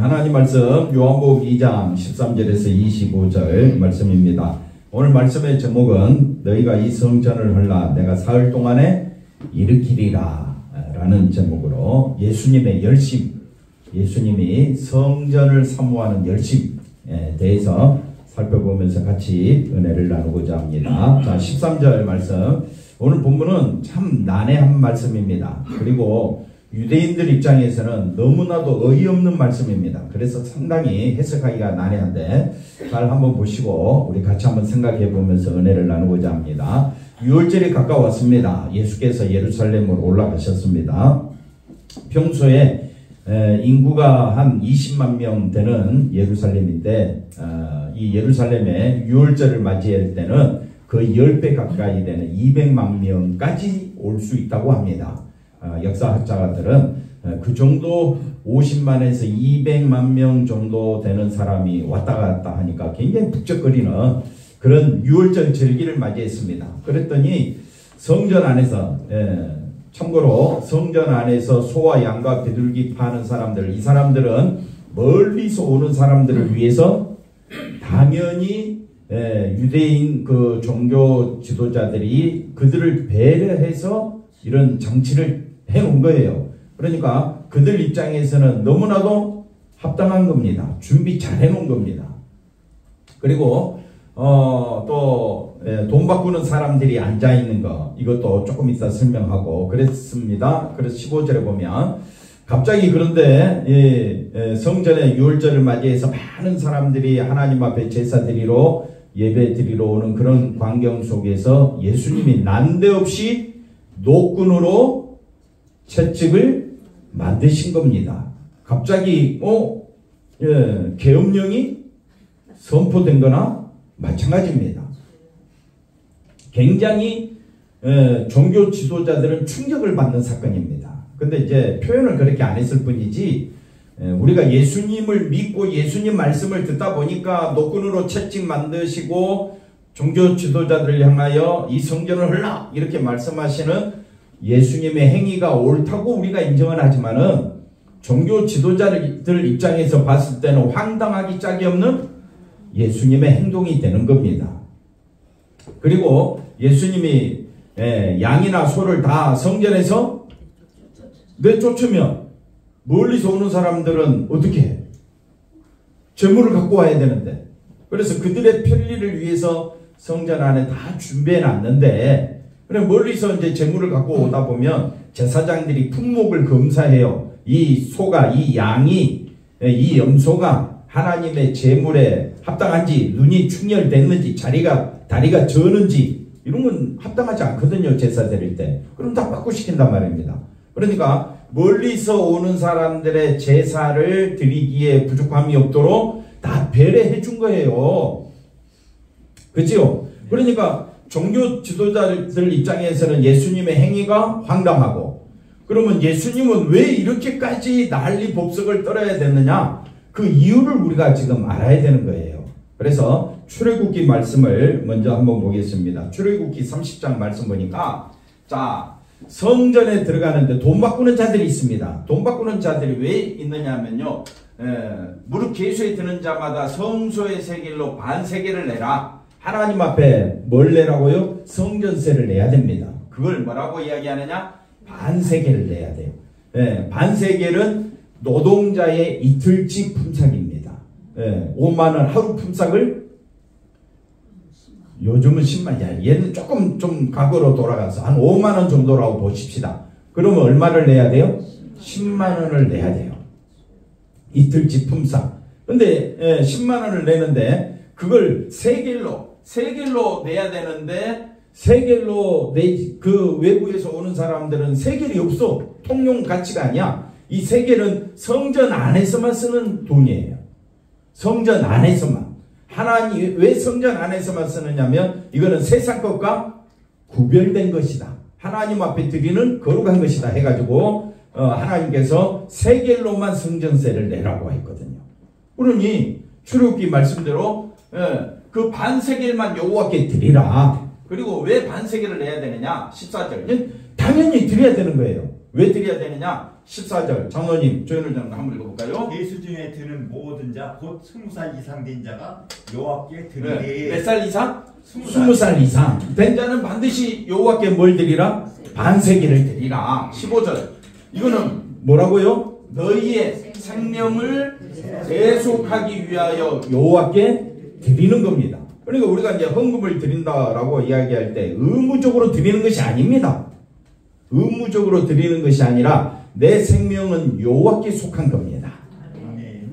하나님 말씀 요한복음 2장 13절에서 25절 말씀입니다. 오늘 말씀의 제목은 너희가 이 성전을 헐라 내가 사흘 동안에 일으키리라 라는 제목으로 예수님의 열심, 예수님이 성전을 사모하는 열심에 대해서 살펴보면서 같이 은혜를 나누고자 합니다. 자, 13절 말씀. 오늘 본문은 참 난해한 말씀입니다. 그리고 유대인들 입장에서는 너무나도 어이없는 말씀입니다. 그래서 상당히 해석하기가 난해한데 잘 한번 보시고 우리 같이 한번 생각해 보면서 은혜를 나누고자 합니다. 6월절이 가까웠습니다. 예수께서 예루살렘으로 올라가셨습니다. 평소에 인구가 한 20만 명 되는 예루살렘인데 이 예루살렘에 6월절을 맞이할 때는 거의 10배 가까이 되는 200만 명까지 올 수 있다고 합니다. 역사학자들은 그 정도 50만에서 200만 명 정도 되는 사람이 왔다 갔다 하니까 굉장히 북적거리는 그런 6월절 절기를 맞이했습니다. 그랬더니 성전 안에서 참고로 성전 안에서 소와 양과 비둘기 파는 사람들, 이 사람들은 멀리서 오는 사람들을 위해서 당연히 유대인 그 종교 지도자들이 그들을 배려해서 이런 장치를 해놓은 거예요. 그러니까 그들 입장에서는 너무나도 합당한 겁니다. 준비 잘 해놓은 겁니다. 그리고 또 돈 바꾸는 사람들이 앉아있는 거, 이것도 조금 이따 설명하고 그랬습니다. 그래서 15절에 보면 갑자기 그런데 성전의 유월절을 맞이해서 많은 사람들이 하나님 앞에 제사 드리러 예배 드리러 오는 그런 광경 속에서 예수님이 난데없이 노끈으로 채찍을 만드신 겁니다. 갑자기 계엄령이 선포된 거나 마찬가지입니다. 굉장히 종교 지도자들은 충격을 받는 사건입니다. 근데 이제 표현을 그렇게 안 했을 뿐이지 우리가 예수님을 믿고 예수님 말씀을 듣다 보니까 노끈으로 채찍 만드시고 종교 지도자들을 향하여 이 성전을 헐라 이렇게 말씀하시는 예수님의 행위가 옳다고 우리가 인정은 하지만은 종교 지도자들 입장에서 봤을 때는 황당하기 짝이 없는 예수님의 행동이 되는 겁니다. 그리고 예수님이 양이나 소를 다 성전에서 내쫓으면 멀리서 오는 사람들은 어떻게 해? 재물을 갖고 와야 되는데, 그래서 그들의 편리를 위해서 성전 안에 다 준비해 놨는데, 그래 멀리서 이제 재물을 갖고 오다 보면 제사장들이 품목을 검사해요. 이 소가, 이 양이, 이 염소가 하나님의 제물에 합당한지, 눈이 충혈됐는지, 다리가 저는지 이런 건 합당하지 않거든요. 제사 드릴 때. 그럼 다 바꾸시킨단 말입니다. 그러니까 멀리서 오는 사람들의 제사를 드리기에 부족함이 없도록 다 배려해 준 거예요. 그렇죠? 그러니까 종교 지도자들 입장에서는 예수님의 행위가 황당하고, 그러면 예수님은 왜 이렇게까지 난리 법석을 떨어야 됐느냐? 그 이유를 우리가 지금 알아야 되는 거예요. 그래서 출애굽기 말씀을 먼저 한번 보겠습니다. 출애굽기 30장 말씀 보니까, 자, 성전에 들어가는데 돈 바꾸는 자들이 있습니다. 돈 바꾸는 자들이 왜 있느냐 하면요, 무릎 계수에 드는 자마다 성소의 세겔로 반세겔을 내라. 하나님 앞에 뭘 내라고요? 성전세를 내야 됩니다. 그걸 뭐라고 이야기하느냐? 반세겔을 내야 돼요. 반세겔은 노동자의 이틀치 품삯입니다. 5만원 하루 품삯을 요즘은 10만원, 얘는 조금 좀 과거로 돌아가서 한 5만원 정도라고 보십시다. 그러면 얼마를 내야 돼요? 10만원을 내야 돼요. 이틀치 품삯. 근데 10만원을 내는데 그걸 세겔로 내야 되는데, 세겔로 그 외부에서 오는 사람들은 세겔이 없어. 통용 가치가 아니야. 이 세겔은 성전 안에서만 쓰는 돈이에요. 성전 안에서만. 하나님 왜 성전 안에서만 쓰느냐면 이거는 세상 것과 구별된 것이다. 하나님 앞에 드리는 거룩한 것이다 해가지고 하나님께서 세겔로만 성전세를 내라고 했거든요. 그러니 출애굽기 말씀대로 그 반세겔만 여호와께 드리라. 그리고 왜 반세겔을 내야 되느냐? 14절. 당연히 드려야 되는 거예요. 왜 드려야 되느냐? 14절 장로님 조연을 장로 한번 읽어볼까요? 예수 중에 드는 모든 자 곧 20살 이상 된 자가 여호와께 드리되. 네. 몇 살 이상? 20살. 20살 이상 된 자는 반드시 여호와께 뭘 드리라? 반세기를 드리라. 15절 이거는 뭐라고요? 너희의 생명을 대속하기 위하여 여호와께 드리는 겁니다. 그러니까 우리가 이제 헌금을 드린다라고 이야기할 때 의무적으로 드리는 것이 아닙니다. 의무적으로 드리는 것이 아니라 내 생명은 여호와께 속한 겁니다.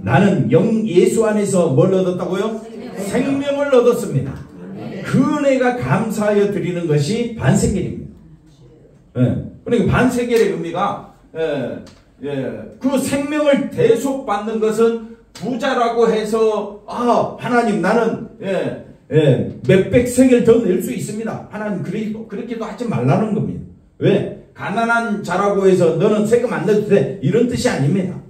나는 영 예수 안에서 뭘 얻었다고요? 생명을 얻었습니다. 그 은혜가 감사하여 드리는 것이 반세겔입니다. 그러니까 반세겔의 의미가 그 생명을 대속받는 것은 부자라고 해서 하나님 나는 몇백 세겔 더 낼 수 있습니다. 하나님 그렇게도 하지 말라는 겁니다. 왜? 가난한 자라고 해서 너는 세금 안 내도 돼 이런 뜻이 아닙니다.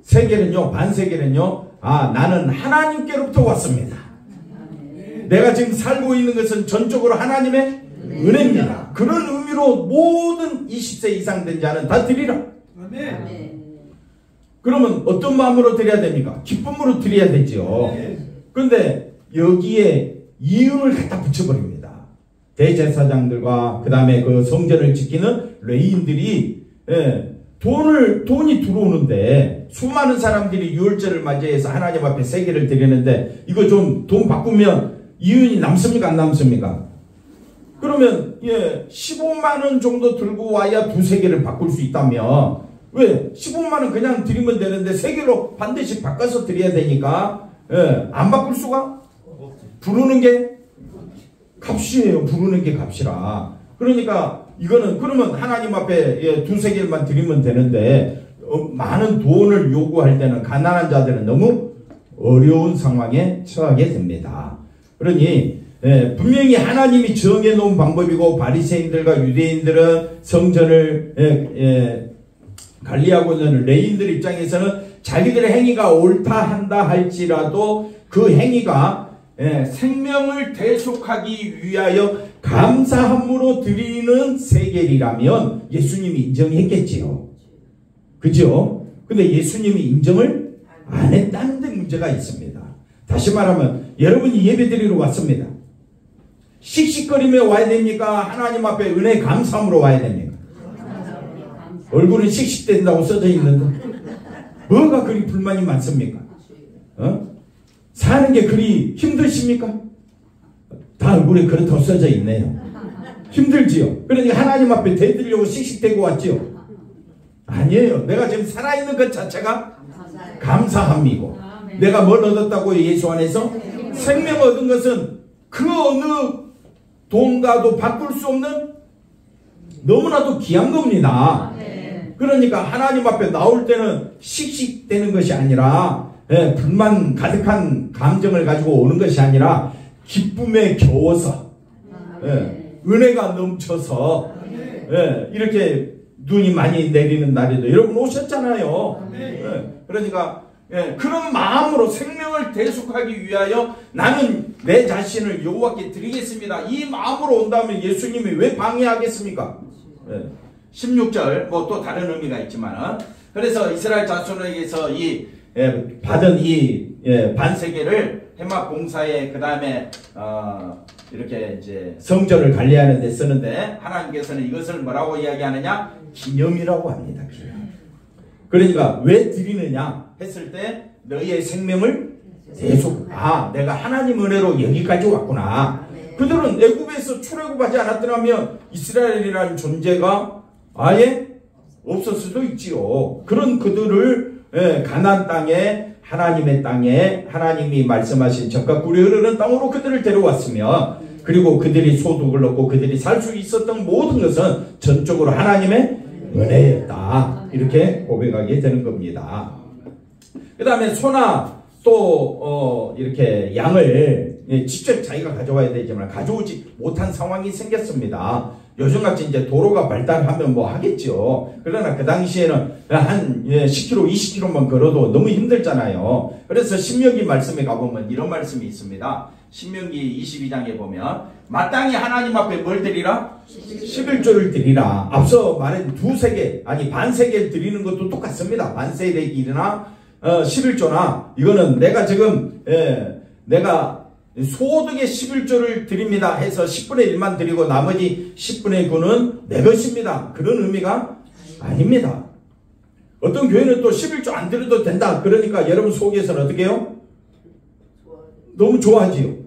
세겔은요, 반세겔은요, 나는 하나님께로부터 왔습니다. 내가 지금 살고 있는 것은 전적으로 하나님의 은혜입니다. 그런 의미로 모든 20세 이상 된 자는 다 드리라. 그러면 어떤 마음으로 드려야 됩니까? 기쁨으로 드려야 되죠. 그런데 여기에 이윤을 갖다 붙여버립니다. 대제사장들과 그 다음에 그 성전을 지키는 레위인들이 돈이 들어오는데 수많은 사람들이 유월절을 맞이해서 하나님 앞에 세계를 드리는데 이거 좀 돈 바꾸면 이윤이 남습니까? 안 남습니까? 그러면 15만 원 정도 들고 와야 두세 개를 바꿀 수 있다면 왜? 15만 원 그냥 드리면 되는데 세 개로 반드시 바꿔서 드려야 되니까 안 바꿀 수가? 부르는 게 값이에요. 부르는 게 값이라. 그러니까 이거는 그러면 하나님 앞에 두세 개만 드리면 되는데 많은 돈을 요구할 때는 가난한 자들은 너무 어려운 상황에 처하게 됩니다. 그러니 분명히 하나님이 정해놓은 방법이고 바리새인들과 유대인들은 성전을 관리하고 있는 레위인들 입장에서는 자기들의 행위가 옳다 한다 할지라도 그 행위가 생명을 대속하기 위하여 감사함으로 드리는 세겔이라면 예수님이 인정했겠지요. 그죠? 근데 예수님이 인정을 안 했다는 데 문제가 있습니다. 다시 말하면 여러분이 예배 드리러 왔습니다. 씩씩거리며 와야 됩니까? 하나님 앞에 은혜 감사함으로 와야 됩니까? 얼굴은 씩씩댄다고 써져 있는데 뭐가 그리 불만이 많습니까? 사는 게 그리 힘드십니까? 다 얼굴에 그렇다고 써져 있네요. 힘들지요? 그러니까 하나님 앞에 대드리려고 씩씩대고 왔지요? 아니에요. 내가 지금 살아있는 것 자체가 감사함이고 내가 뭘 얻었다고요? 예수 안에서? 생명 얻은 것은 그 어느 돈과도 바꿀 수 없는 너무나도 귀한 겁니다. 그러니까 하나님 앞에 나올 때는 씩씩대는 것이 아니라 불만 가득한 감정을 가지고 오는 것이 아니라 기쁨에 겨워서 은혜가 넘쳐서 이렇게 눈이 많이 내리는 날에도 여러분 오셨잖아요. 그러니까 그런 마음으로 생명을 대속하기 위하여 나는 내 자신을 여호와께 드리겠습니다. 이 마음으로 온다면 예수님이 왜 방해하겠습니까? 16절 뭐 또 다른 의미가 있지만 그래서 이스라엘 자손에게서 이 받은 이 반세계를 해막 봉사에 그 다음에 이렇게 이제 성전을 관리하는 데 쓰는데 하나님께서는 이것을 뭐라고 이야기하느냐? 기념이라고 합니다. 그러니까 왜 드리느냐 했을 때 너희의 생명을 대속 내가 하나님 은혜로 여기까지 왔구나. 그들은 애굽에서 출애굽하지 않았더라면 이스라엘이라는 존재가 아예 없을 수도 있지요. 그런 그들을 가나안 땅에 하나님의 땅에 하나님이 말씀하신 젖과 꿀이 흐르는 땅으로 그들을 데려왔으며 그리고 그들이 소득을 얻고 그들이 살 수 있었던 모든 것은 전적으로 하나님의 은혜였다. 이렇게 고백하게 되는 겁니다. 그 다음에 소나 또 이렇게 양을 직접 자기가 가져와야 되지만 가져오지 못한 상황이 생겼습니다. 요즘같이 이제 도로가 발달하면 뭐 하겠죠. 그러나 그 당시에는 한 10km, 20km만 걸어도 너무 힘들잖아요. 그래서 신명기 말씀에 가보면 이런 말씀이 있습니다. 신명기 22장에 보면 마땅히 하나님 앞에 뭘 드리라? 11조를 드리라. 앞서 말한 두세 개, 반세개를 드리는 것도 똑같습니다. 반세대길이나 11조나 이거는 내가 지금 내가 소득의 11조를 드립니다 해서 10분의 1만 드리고 나머지 10분의 9는 내 것입니다. 그런 의미가 아닙니다. 어떤 교회는 또 11조 안 드려도 된다. 그러니까 여러분 속에서는 어떻게 해요? 너무 좋아하지요.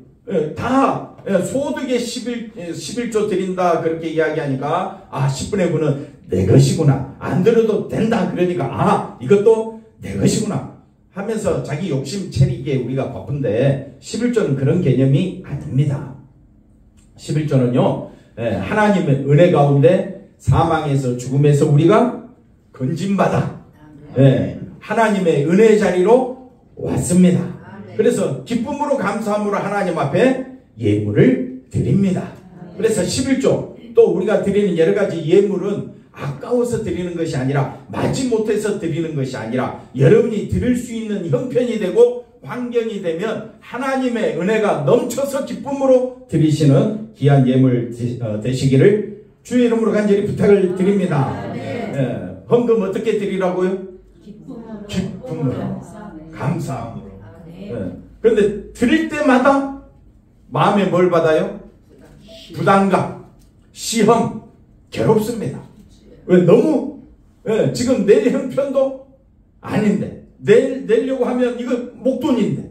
다 소득의 11조 드린다 그렇게 이야기하니까 10분의 9는 내 것이구나. 안 드려도 된다. 그러니까 이것도 내 것이구나 하면서 자기 욕심 차리기에 우리가 바쁜데 11조는 그런 개념이 아닙니다. 11조는요 하나님의 은혜 가운데 사망에서 죽음에서 우리가 건진받아 하나님의 은혜의 자리로 왔습니다. 그래서 기쁨으로 감사함으로 하나님 앞에 예물을 드립니다. 그래서 11조 또 우리가 드리는 여러 가지 예물은 아까워서 드리는 것이 아니라 마지못해서 드리는 것이 아니라 여러분이 드릴 수 있는 형편이 되고 환경이 되면 하나님의 은혜가 넘쳐서 기쁨으로 드리시는 귀한 예물 되시기를 주의 이름으로 간절히 부탁을 드립니다. 헌금 어떻게 드리라고요? 기쁨으로 감사함으로. 그런데 드릴 때마다 마음에 뭘 받아요? 부담감, 시험, 괴롭습니다. 왜? 너무 지금 낼 형편도 아닌데 내려고 하면 이거 목돈인데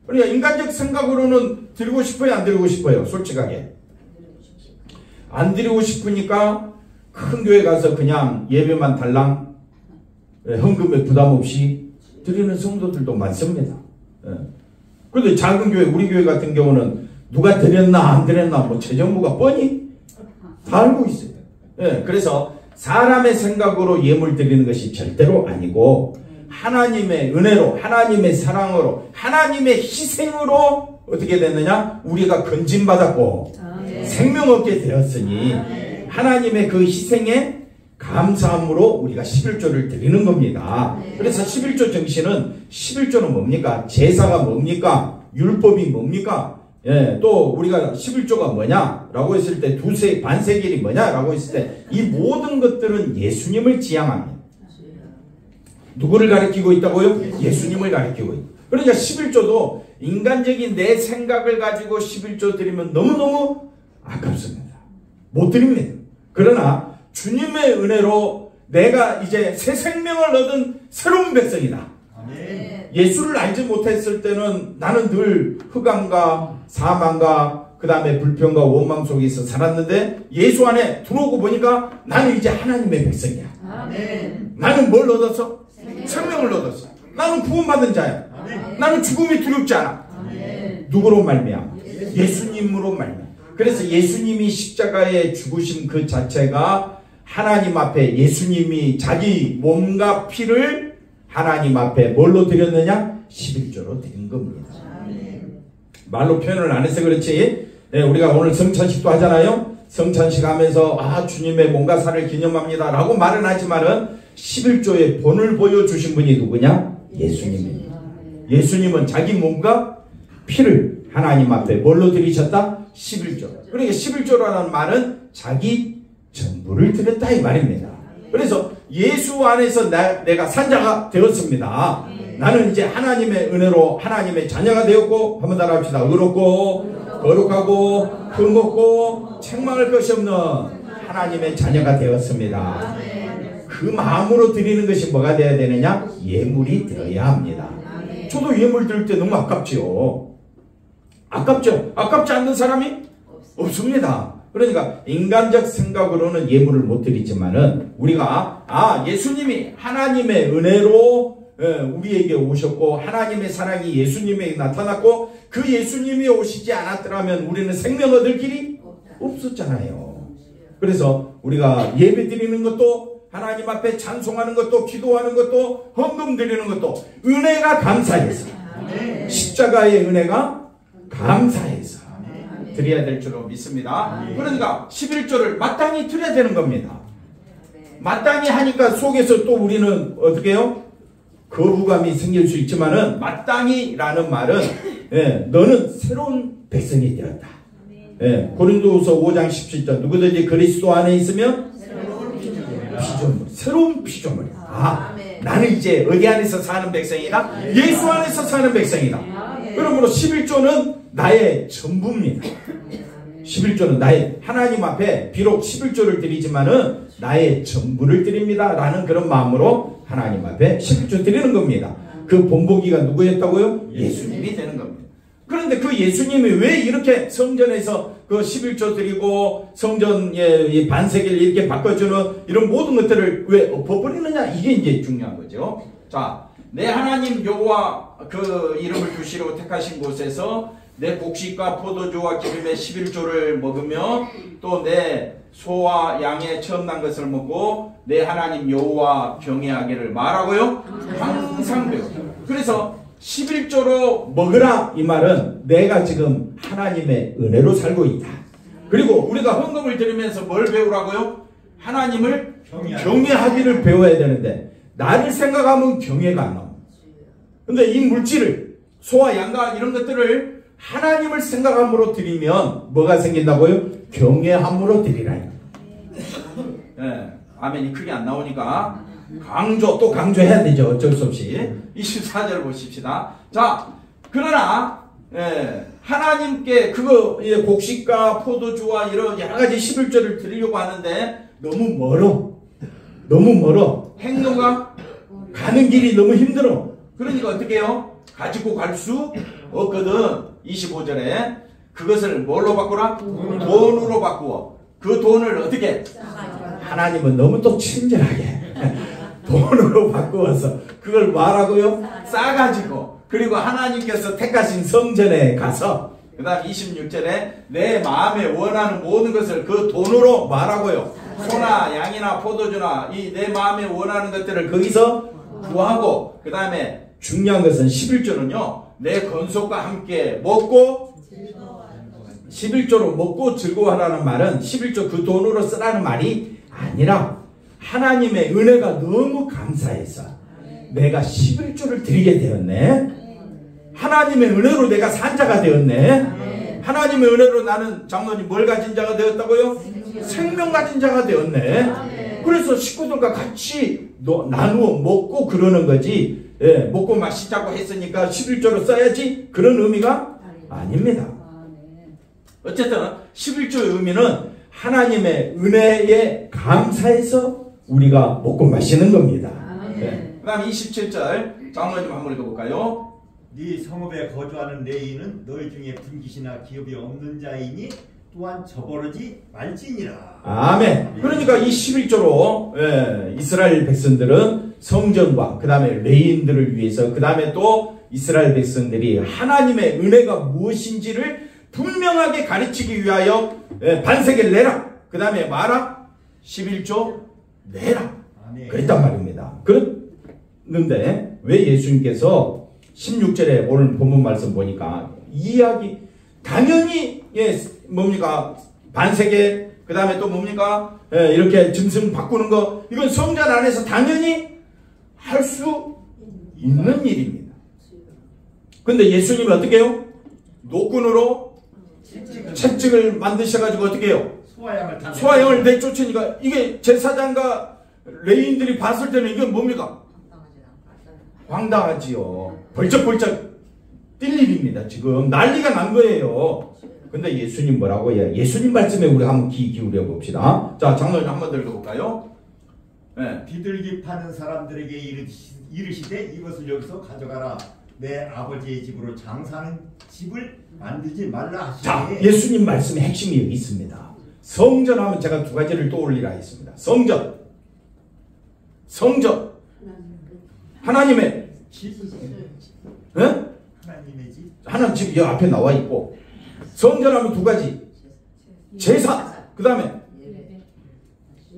그러니까 인간적 생각으로는 드리고 싶어요? 안 드리고 싶어요? 솔직하게 안 드리고 싶으니까 큰 교회 가서 그냥 예배만 달랑 헌금에 부담 없이 드리는 성도들도 많습니다. 그런데 작은 교회, 우리 교회 같은 경우는 누가 드렸나 안 드렸나 뭐 재정부가 뻔히 다 알고 있어요. 그래서 사람의 생각으로 예물 드리는 것이 절대로 아니고 하나님의 은혜로, 하나님의 사랑으로, 하나님의 희생으로 어떻게 됐느냐? 우리가 건진받았고 생명 얻게 되었으니 하나님의 그 희생에 감사함으로 우리가 11조를 드리는 겁니다. 그래서 11조 정신은 11조는 뭡니까? 제사가 뭡니까? 율법이 뭡니까? 또 우리가 11조가 뭐냐라고 했을 때 반세길이 뭐냐라고 했을 때 이 모든 것들은 예수님을 지향합니다. 누구를 가리키고 있다고요? 예수님을 가리키고 있다. 그러니까 11조도 인간적인 내 생각을 가지고 11조 드리면 너무너무 아깝습니다. 못 드립니다. 그러나 주님의 은혜로 내가 이제 새 생명을 얻은 새로운 백성이다. 예수를 알지 못했을 때는 나는 늘 흑암과 사망과 그 다음에 불평과 원망 속에서 살았는데 예수 안에 들어오고 보니까 나는 이제 하나님의 백성이야. 나는 뭘 얻었어? 생명을 얻었어. 나는 구원받은 자야. 나는 죽음이 두렵지 않아. 누구로 말미암아? 예수님으로 말미암아. 그래서 예수님이 십자가에 죽으신 그 자체가 하나님 앞에 예수님이 자기 몸과 피를 하나님 앞에 뭘로 드렸느냐? 11조로 드린 겁니다. 말로 표현을 안 해서 그렇지 우리가 오늘 성찬식도 하잖아요. 성찬식 하면서 주님의 몸과 살을 기념합니다 라고 말은 하지만은 11조의 본을 보여주신 분이 누구냐? 예수님입니다. 예수님은 자기 몸과 피를 하나님 앞에 뭘로 드리셨다? 11조. 그러니까 11조라는 말은 자기 전부를 드렸다 이 말입니다. 그래서 예수 안에서 내가 산자가 되었습니다. 나는 이제 하나님의 은혜로 하나님의 자녀가 되었고 한번 따라합시다. 의롭고 거룩하고 흠없고 책망할 것이 없는 하나님의 자녀가 되었습니다. 그 마음으로 드리는 것이 뭐가 되어야 되느냐? 예물이 되어야 합니다. 저도 예물 드릴 때 너무 아깝지요. 아깝죠? 아깝지 않는 사람이 없습니다. 그러니까 인간적 생각으로는 예물을 못 드리지만은 우리가 예수님이 하나님의 은혜로 우리에게 오셨고 하나님의 사랑이 예수님에게 나타났고 그 예수님이 오시지 않았더라면 우리는 생명 얻을 길이 없었잖아요. 그래서 우리가 예배 드리는 것도 하나님 앞에 찬송하는 것도 기도하는 것도 헌금 드리는 것도 은혜가 감사해서 십자가의 은혜가 감사해서 드려야 될 줄로 믿습니다. 그러니까 11조를 마땅히 드려야 되는 겁니다. 마땅히 하니까 속에서 또 우리는 어떻게 해요? 거부감이 생길 수 있지만은 마땅히라는 말은 너는 새로운 백성이 되었다. 예, 고린도후서 5장 17절 누구든지 그리스도 안에 있으면 피조물, 새로운 피조물이야. 아, 나는 이제 어디 안에서 사는 백성이다? 예수 안에서 사는 백성이다. 그러므로 11조는 나의 전부입니다. 11조는 나의 하나님 앞에 비록 11조를 드리지만은 나의 전부를 드립니다 라는 그런 마음으로 하나님 앞에 11조 드리는 겁니다. 그 본보기가 누구였다고요? 예수님이 되는 겁니다. 그런데 그 예수님이 왜 이렇게 성전에서 그 11조 드리고 성전의 반세기를 이렇게 바꿔주는 이런 모든 것들을 왜 엎어버리느냐? 이게 이제 중요한 거죠. 자, 내 하나님 여호와 그 이름을 두시려고 택하신 곳에서 내 곡식과 포도주와 기름의 11조를 먹으며 또 내 소와 양의 처음 난 것을 먹고 내 하나님 여호와 경외하기를 말하고요. 항상 배워. 그래서 11조로 먹으라 이 말은 내가 지금 하나님의 은혜로 살고 있다. 그리고 우리가 헌금을 드리면서 뭘 배우라고요? 하나님을 경외하기를 배워야 되는데 나를 생각하면 경외가 안 나옵니다. 근데 이 물질을 소와 양과 이런 것들을 하나님을 생각함으로 드리면 뭐가 생긴다고요? 경외함으로 드리라. 예, 아멘이 크게 안 나오니까 또 강조해야 되죠. 어쩔 수 없이. 24절 보십시다. 자, 그러나 하나님께 그거 곡식과 포도주와 이런 여러 가지 11조를 드리려고 하는데 너무 멀어. 행로가 가는 길이 너무 힘들어. 그러니까 어떻게 해요? 가지고 갈 수 없거든. 25절에 그것을 뭘로 바꾸라? 돈으로 바꾸어. 그 돈을 어떻게? 하나님은 너무 또 친절하게 돈으로 바꾸어서 그걸 말하고요? 싸가지고 그리고 하나님께서 택하신 성전에 가서 그 다음 26절에 내 마음에 원하는 모든 것을 그 돈으로 말하고요. 소나 양이나 포도주나 이 내 마음에 원하는 것들을 거기서 구하고 그 다음에 중요한 것은 11조는요. 내 건속과 함께 먹고 11조로 먹고 즐거워하라는 말은 11조 그 돈으로 쓰라는 말이 아니라 하나님의 은혜가 너무 감사해서 내가 11조를 드리게 되었네. 하나님의 은혜로 내가 산자가 되었네. 하나님의 은혜로 나는 장로님 뭘 가진 자가 되었다고요? 생명 가진 자가 되었네. 그래서 식구들과 같이 나누어 먹고 그러는 거지. 예, 먹고 마시자고 했으니까 11조로 써야지 그런 의미가 아닙니다. 어쨌든 11조의 의미는 하나님의 은혜에 감사해서 우리가 먹고 마시는 겁니다. 네. 그 다음 27절 장로님 한번 읽어볼까요? 네 성읍에 거주하는 레위인은 너희 중에 분깃이나 기업이 없는 자이니 또한 저버러지 말지니라. 아멘. 그러니까 이 11조로 이스라엘 백성들은 성전과 그 다음에 레위인들을 위해서 그 다음에 또 이스라엘 백성들이 하나님의 은혜가 무엇인지를 분명하게 가르치기 위하여 반세계를 내라. 그 다음에 마라 11조 내라. 그랬단 말입니다. 그런데 왜 예수님께서 16절에 오늘 본문 말씀 보니까 이야기 당연히 뭡니까 반세계 그 다음에 또 뭡니까 이렇게 짐승 바꾸는 거 이건 성전 안에서 당연히 할 수 있는 일입니다. 근데 예수님이 어떻게 해요? 노끈으로 채찍을 만드셔가지고 어떻게 해요? 소화양을 내쫓으니까 이게 제사장과 레위인들이 봤을 때는 이게 뭡니까? 황당하지요. 벌쩍벌쩍 뛸 일입니다. 지금 난리가 난 거예요. 근데 예수님 뭐라고 해요? 예수님 말씀에 우리 한번 귀 기울여 봅시다. 자, 장로님 한번 더 읽어볼까요? 네. 비둘기 파는 사람들에게 이르시되 이것을 여기서 가져가라. 내 아버지의 집으로 장사하는 집을 만들지 말라 하시니. 자, 예수님 말씀의 핵심이 여기 있습니다. 성전 하면 제가 두 가지를 떠올리라 했습니다. 성전 하나님의 집. 네? 하나님의 집. 하나님 집 여기 앞에 나와 있고 성전 하면 두 가지. 제사 그 다음에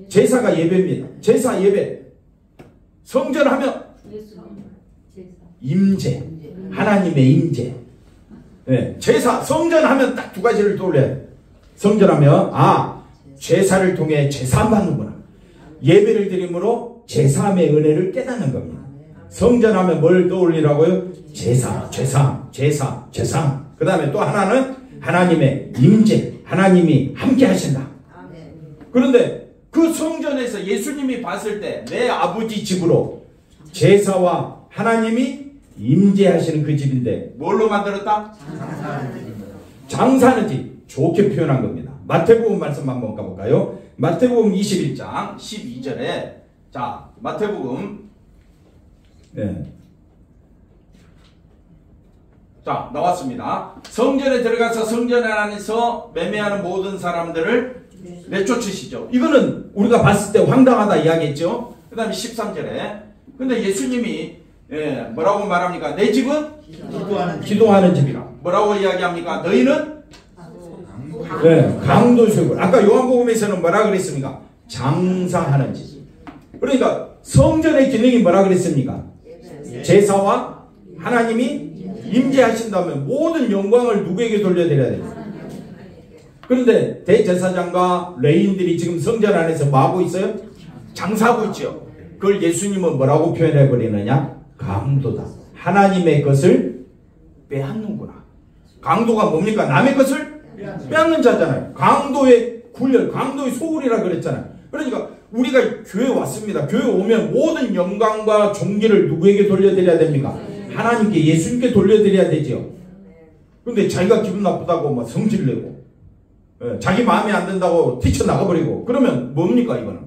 제사가 예배입니다. 제사 예배. 성전 하면 임재 하나님의 임재. 네. 제사 성전 하면 딱 두 가지를 떠올려요. 성전 하면 제사를 통해 제사함 받는구나. 예배를 드림으로 제사함의 은혜를 깨닫는 겁니다. 성전 하면 뭘 떠올리라고요? 제사. 그 다음에 또 하나는 하나님의 임재, 하나님이 함께 하신다. 그런데 그 성전에서 예수님이 봤을 때 내 아버지 집으로 제사와 하나님이 임재하시는 그 집인데 뭘로 만들었다? 장사하는 집. 좋게 표현한 겁니다. 마태복음 말씀 한번 가볼까요? 마태복음 21장 12절에 자 마태복음 자 나왔습니다. 성전에 들어가서 성전 안에서 매매하는 모든 사람들을 내쫓으시죠. 이거는 우리가 봤을 때 황당하다 이야기했죠. 그 다음에 13절에 근데 예수님이 뭐라고 말합니까? 내 집은 기도하는 집이라. 뭐라고 이야기합니까? 너희는 강도세굴. 아까 요한복음에서는 뭐라 그랬습니까? 장사하는 집. 그러니까 성전의 기능이 뭐라 그랬습니까? 제사와 하나님이 임재하신다면 모든 영광을 누구에게 돌려드려야 됩니까? 그런데 대제사장과 레위인들이 지금 성전 안에서 뭐 하고 있어요? 장사하고 있죠. 그걸 예수님은 뭐라고 표현해 버리느냐? 강도다. 하나님의 것을 빼앗는구나. 강도가 뭡니까? 남의 것을 빼앗는 자잖아요. 강도의 굴열, 강도의 소굴이라 그랬잖아요. 그러니까 우리가 교회 왔습니다. 교회 오면 모든 영광과 존귀를 누구에게 돌려드려야 됩니까? 하나님께, 예수님께 돌려드려야 되죠. 근데 자기가 기분 나쁘다고 막 성질 내고 자기 마음에 안 든다고 뛰쳐나가버리고 그러면 뭡니까 이거는?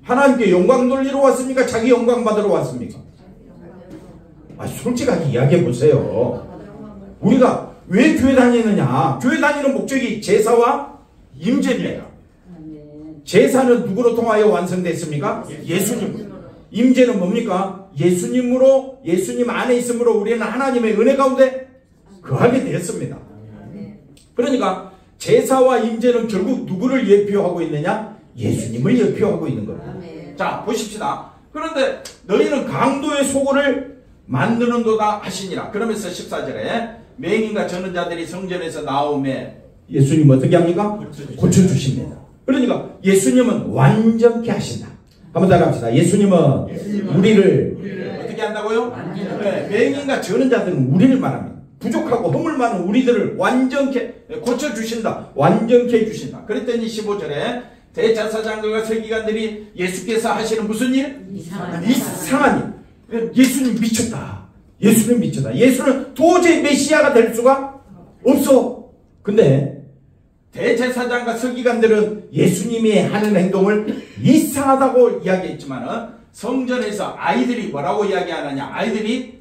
하나님께 영광 돌리러 왔습니까? 자기 영광 받으러 왔습니까? 솔직하게 이야기해 보세요. 우리가 왜 교회 다니느냐? 교회 다니는 목적이 제사와 임재입니다. 제사는 누구로 통하여 완성됐습니까? 예수님. 임재는 뭡니까? 예수님으로, 예수님 안에 있으므로 우리는 하나님의 은혜 가운데 거하게 되었습니다. 그러니까 제사와 임재는 결국 누구를 예표하고 있느냐? 예수님을 예표하고 있는 겁니다. 자, 보십시다. 그런데 너희는 강도의 소굴을 만드는도다 하시니라. 그러면서 14절에 맹인과 저는 자들이 성전에서 나오매 예수님 어떻게 합니까? 고쳐주십니다. 그러니까 예수님은 완전케 하신다. 한번 더 갑시다. 예수님은 우리를 어떻게 한다고요? 맹인과 저는 자들은 우리를 말합니다. 부족하고 허물 많은 우리들을 완전케 고쳐주신다. 완전케 해주신다. 그랬더니 15절에 대제사장들과 서기관들이 예수께서 하시는 무슨 일? 이상한 일. 예수님 미쳤다. 예수는 미쳤다. 예수는 도저히 메시아가 될 수가 없어. 근데 대제사장과 서기관들은 예수님이 하는 행동을 이상하다고 이야기했지만 성전에서 아이들이 뭐라고 이야기하느냐? 아이들이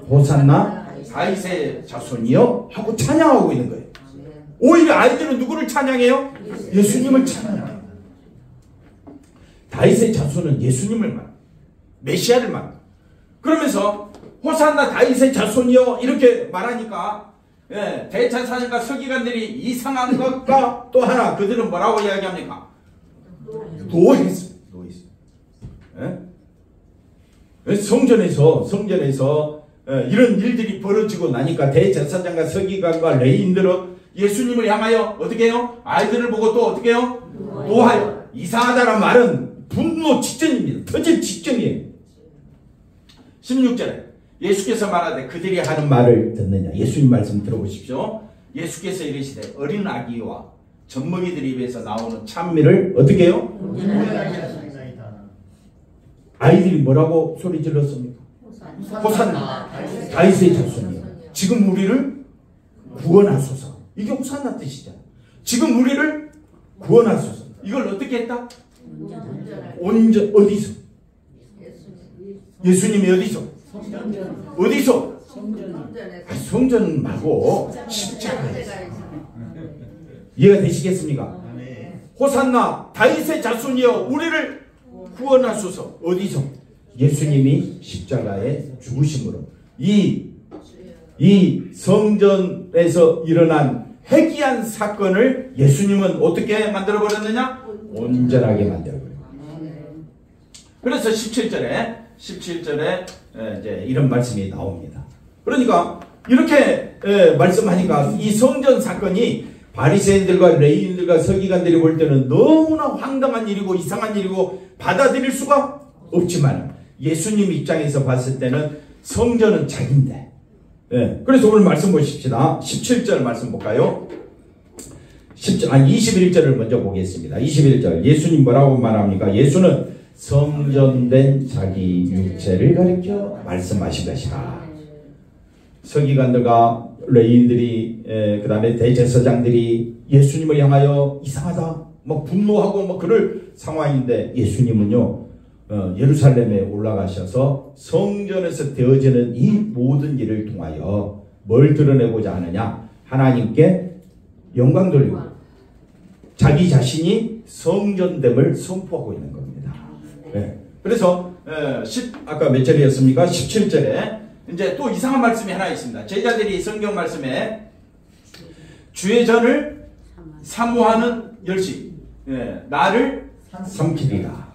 호산나 다윗의 자손이요 하고 찬양하고 있는 거예요. 오히려 아이들은 누구를 찬양해요? 예수님을 찬양해요. 다윗의 자손은 예수님을 말, 메시아를 말. 그러면서 호산나 다윗의 자손이요 이렇게 말하니까 대제사장과 서기관들이 이상한 것과 또 하나 그들은 뭐라고 이야기합니까? 노했습니다. 성전에서 이런 일들이 벌어지고 나니까 대제사장과 서기관과 레위인들은 예수님을 향하여 어떻게 해요? 아이들을 보고 또 어떻게 해요? 노하여. 이상하다는 말은 분노 직전입니다. 터질 직전이에요. 16절에 예수께서 말하되 그들이 하는 말을 듣느냐. 예수님 말씀 들어보십시오. 예수께서 이르시되 어린 아기와 젖먹이들 입에서 나오는 찬미를 어떻게 해요? 아이들이 뭐라고 소리 질렀습니까? 호산나 다윗의 자손이요 지금 우리를 구원하소서. 이게 호산나 뜻이잖아요. 지금 우리를 구원하소서. 이걸 어떻게 했다? 온전 어디서? 예수님이 어디서? 어디서? 성전 말고 십자가에서. 이해가 되시겠습니까? 호산나 다윗의 자손이여 우리를 구원하소서. 어디서? 예수님이 십자가에 죽으심으로 이 성전에서 일어난 해기한 사건을 예수님은 어떻게 만들어버렸느냐? 온전하게 만들어버렸어요. 그래서 17절에 이제 이런 말씀이 나옵니다. 그러니까 이렇게 말씀하니까 이 성전 사건이 바리새인들과 레위인들과 서기관들이 볼 때는 너무나 황당한 일이고 이상한 일이고 받아들일 수가 없지만 예수님 입장에서 봤을 때는 성전은 자기인데. 그래서 오늘 말씀 보십시다. 17절 말씀 볼까요? 21절을 먼저 보겠습니다. 21절 예수님 뭐라고 말합니까? 예수는 성전된 자기 육체를 가리켜 말씀하신 것이다. 서기관들과 레위인들이 그 다음에 대제사장들이 예수님을 향하여 이상하다 뭐 분노하고 뭐 그럴 상황인데 예수님은요 예루살렘에 올라가셔서 성전에서 되어지는 이 모든 일을 통하여 뭘 드러내고자 하느냐? 하나님께 영광 돌리고 자기 자신이 성전됨을 선포하고 있는 겁니다. 네. 그래서 아까 몇 절이었습니까? 17절에 이제 또 이상한 말씀이 하나 있습니다. 제자들이 성경 말씀에 주의 전을 사모하는 열심, 나를 삼키리라.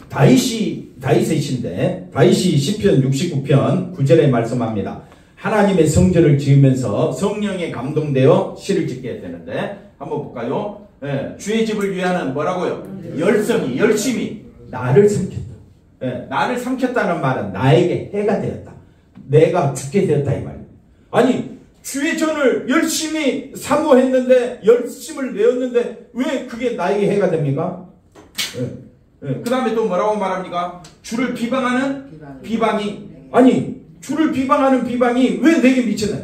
다윗의 시인데 다윗이 시편 69편 9절에 말씀합니다. 하나님의 성전을 지으면서 성령에 감동되어 시를 짓게 되는데 한번 볼까요? 주의 집을 위하는 뭐라고요? 열심히 나를 삼켰다. 나를 삼켰다는 말은 나에게 해가 되었다. 내가 죽게 되었다 이 말이에요. 아니 주의 전을 열심히 사모했는데 열심을 내었는데 왜 그게 나에게 해가 됩니까? 그 다음에 또 뭐라고 말합니까? 주를 비방하는 비방이 아니 주를 비방하는 비방이 왜 내게 미치나?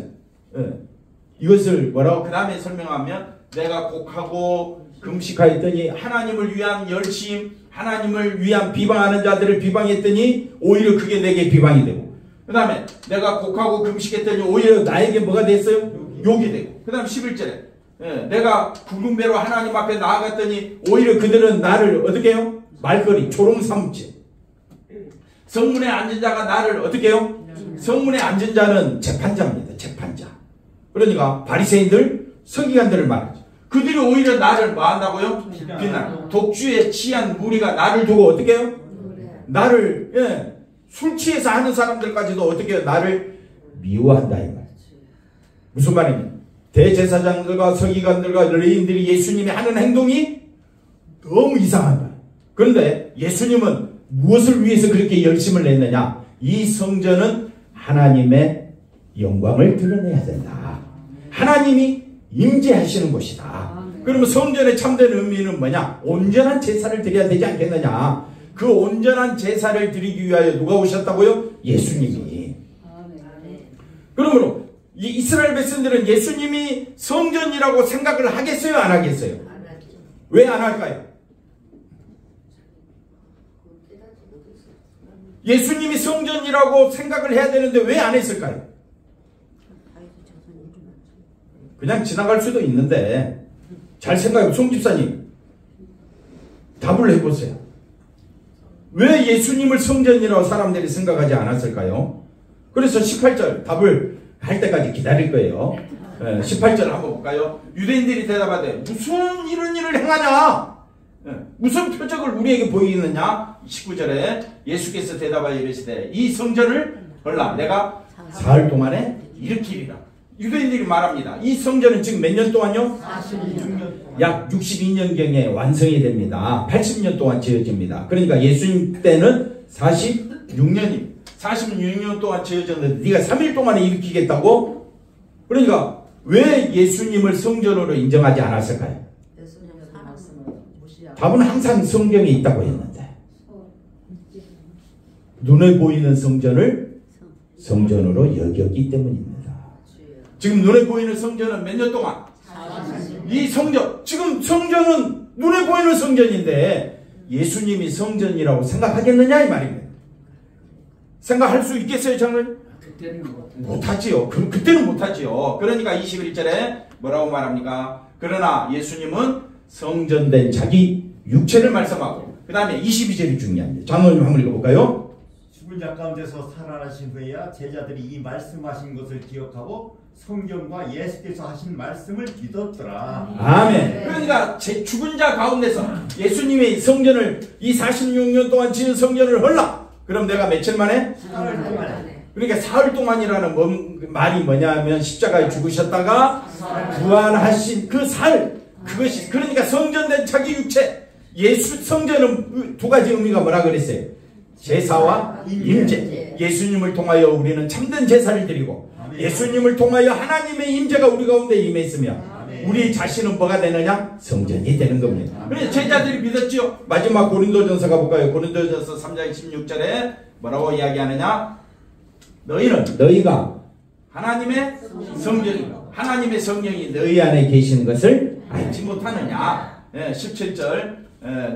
이것을 뭐라고 그 다음에 설명하면 내가 곡하고 금식하였더니 하나님을 위한 열심 하나님을 위한 비방하는 자들을 비방했더니 오히려 그게 내게 비방이 되고 그 다음에 내가 곡하고 금식했더니 오히려 나에게 뭐가 됐어요? 욕이 되고 그 다음 11절에 내가 굵은 배로 하나님 앞에 나아갔더니 오히려 그들은 나를 어떻게 해요? 말거리 조롱 삼지. 성문에 앉은 자가 나를 어떻게 해요? 성문에 앉은 자는 재판자입니다. 재판자. 그러니까 바리새인들 서기관들을 말하죠. 그들이 오히려 나를 뭐 한다고요? 비난. 독주에 취한 무리가 나를 두고 어떻게 해요? 나를 술 취해서 하는 사람들까지도 어떻게 해요? 나를 미워한다 이 말. 무슨 말입니까? 대제사장들과 서기관들과 레위인들이 예수님이 하는 행동이 너무 이상한 거예요. 그런데 예수님은 무엇을 위해서 그렇게 열심을 냈느냐? 이 성전은 하나님의 영광을 드러내야 된다. 하나님이 임재하시는 곳이다. 그러면 성전의 참된 의미는 뭐냐? 온전한 제사를 드려야 되지 않겠느냐? 그 온전한 제사를 드리기 위하여 누가 오셨다고요? 예수님이. 그러므로 이 이스라엘 백성들은 예수님이 성전이라고 생각을 하겠어요? 안 하겠어요? 왜 안 할까요? 예수님이 성전이라고 생각을 해야 되는데 왜 안 했을까요? 그냥 지나갈 수도 있는데 잘 생각해요. 송 집사님 답을 해보세요. 왜 예수님을 성전이라고 사람들이 생각하지 않았을까요? 그래서 18절 답을 할 때까지 기다릴 거예요. 18절 한번 볼까요? 유대인들이 대답하되 무슨 이런 일을 행하냐? 무슨 표적을 우리에게 보이느냐? 19절에 예수께서 대답하여 이르시되 이 성전을 벌라 내가 사흘 동안에 일으키리라. 유대인들이 말합니다. 이 성전은 지금 몇 년 동안요? 46년. 약 62년경에 완성이 됩니다. 80년 동안 지어집니다. 그러니까 예수님 때는 46년입니다. 46년 동안 지어졌는데 네가 3일 동안에 일으키겠다고? 그러니까 왜 예수님을 성전으로 인정하지 않았을까요? 답은 항상 성경에 있다고 했는데 눈에 보이는 성전을 성전으로 여겼기 때문입니다. 지금 눈에 보이는 성전은 몇 년 동안? 이 성전, 지금 성전은 눈에 보이는 성전인데 예수님이 성전이라고 생각하겠느냐 이 말입니다. 생각할 수 있겠어요 저는? 못하지요. 그때는 못하지요. 그러니까 21절에 뭐라고 말합니까? 그러나 예수님은 성전된 자기 육체를 말씀하고 그 다음에 22절이 중요합니다. 장로님 한번 읽어볼까요? 죽은 자 가운데서 살아나신 후에야 제자들이 이 말씀하신 것을 기억하고 성경과 예수께서 하신 말씀을 믿었더라. 아멘. 그러니까 죽은 자 가운데서 예수님의 성전을 이 46년 동안 지은 성전을 헐라. 그럼 내가 며칠 만에? 사흘 동안에. 그러니까 사흘 동안이라는 말이 뭐냐면 십자가에 죽으셨다가 부활하신 그 사흘. 그것이 그러니까 성전된 자기 육체. 예수 성전은 두 가지 의미가 뭐라 그랬어요? 제사와 임재. 예수님을 통하여 우리는 참된 제사를 드리고 예수님을 통하여 하나님의 임재가 우리 가운데 임했으며 우리 자신은 뭐가 되느냐? 성전이 되는 겁니다. 그래서 제자들이 믿었죠. 마지막 고린도전서 가볼까요? 고린도전서 3장 16절에 뭐라고 이야기하느냐? 너희가 하나님의 성전이고 하나님의 성령이 너희 안에 계시는 것을 알지 못하느냐? 17절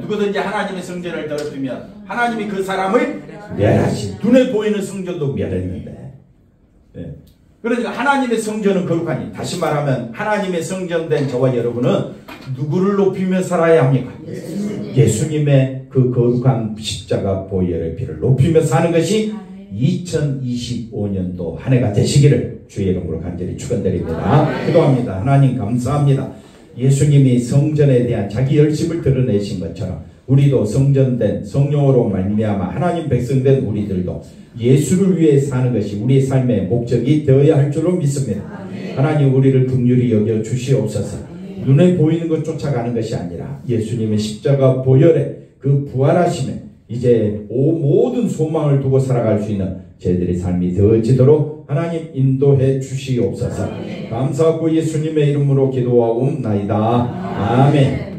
누구든지 하나님의 성전을 더럽히면 하나님이 그 사람을 멸하시. 눈에 보이는 성전도 멸했는데, 그러니까 하나님의 성전은 거룩하니, 다시 말하면 하나님의 성전된 저와 여러분은 누구를 높이며 살아야 합니까? 예수님의 그 거룩한 십자가 보혈의 피를 높이며 사는 것이 2025년도 한 해가 되시기를 주의 이름으로 간절히 축원드립니다. 기도합니다. 하나님 감사합니다. 예수님이 성전에 대한 자기 열심을 드러내신 것처럼 우리도 성전된 성령으로 말미암아 하나님 백성된 우리들도 예수를 위해 사는 것이 우리의 삶의 목적이 되어야 할 줄로 믿습니다. 하나님 우리를 긍휼히 여겨 주시옵소서. 눈에 보이는 것 쫓아가는 것이 아니라 예수님의 십자가 보혈의 그 부활하심에 이제 모든 소망을 두고 살아갈 수 있는 저희들의 삶이 되어지도록 하나님 인도해 주시옵소서. 감사하고 예수님의 이름으로 기도하옵나이다. 아멘.